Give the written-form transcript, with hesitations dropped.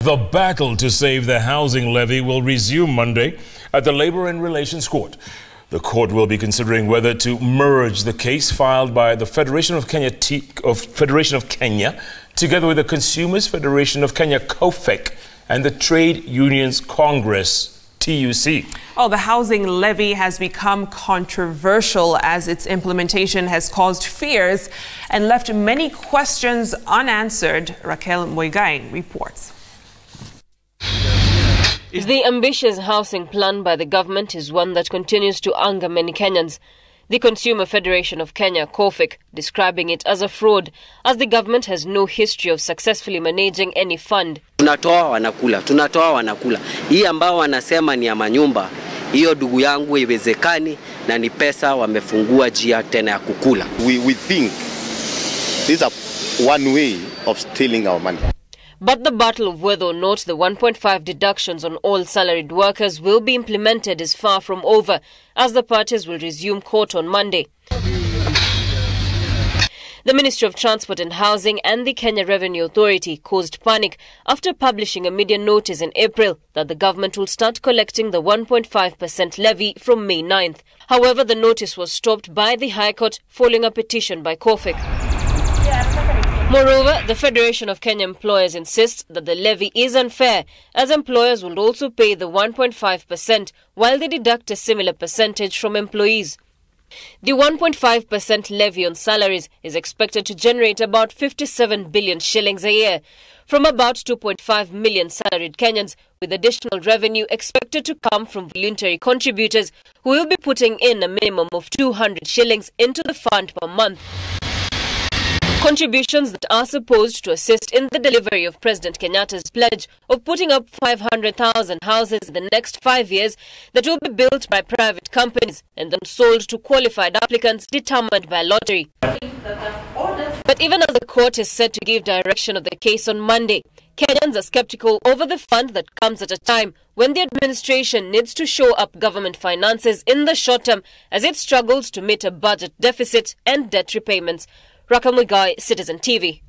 The battle to save the housing levy will resume Monday at the Labour and Relations Court. The court will be considering whether to merge the case filed by the Federation of Kenya together with the Consumers Federation of Kenya cofek and the Trade Unions Congress TUC. Oh, the housing levy has become controversial as its implementation has caused fears and left many questions unanswered. Raquel Muigai reports. The ambitious housing plan by the government is one that continues to anger many Kenyans. The Consumer Federation of Kenya cofek describing it as a fraud, as the government has no history of successfully managing any fund. Tunatoa wanakula. Hii ambao wanasema ni ya manyumba, hiyo ndugu yangu iwezekani na ni pesa wamefungua njia tena ya kukula. We think this is one way of stealing our money. But the battle of whether or not the 1.5 deductions on all salaried workers will be implemented is far from over, as the parties will resume court on Monday. The Ministry of Transport and Housing and the Kenya Revenue Authority caused panic after publishing a media notice in April that the government will start collecting the 1.5% levy from May 9th. However, the notice was stopped by the High Court following a petition by cofek. Moreover, the Federation of Kenya Employers insists that the levy is unfair, as employers will also pay the 1.5% while they deduct a similar percentage from employees. The 1.5% levy on salaries is expected to generate about 57 billion shillings a year from about 2.5 million salaried Kenyans, with additional revenue expected to come from voluntary contributors who will be putting in a minimum of 200 shillings into the fund per month. Contributions that are supposed to assist in the delivery of President Kenyatta's pledge of putting up 500,000 houses in the next 5 years that will be built by private companies and then sold to qualified applicants determined by lottery. But even as the court is set to give direction of the case on Monday, Kenyans are skeptical over the fund that comes at a time when the administration needs to shore up government finances in the short term as it struggles to meet a budget deficit and debt repayments. Raquel Muigai, Citizen TV.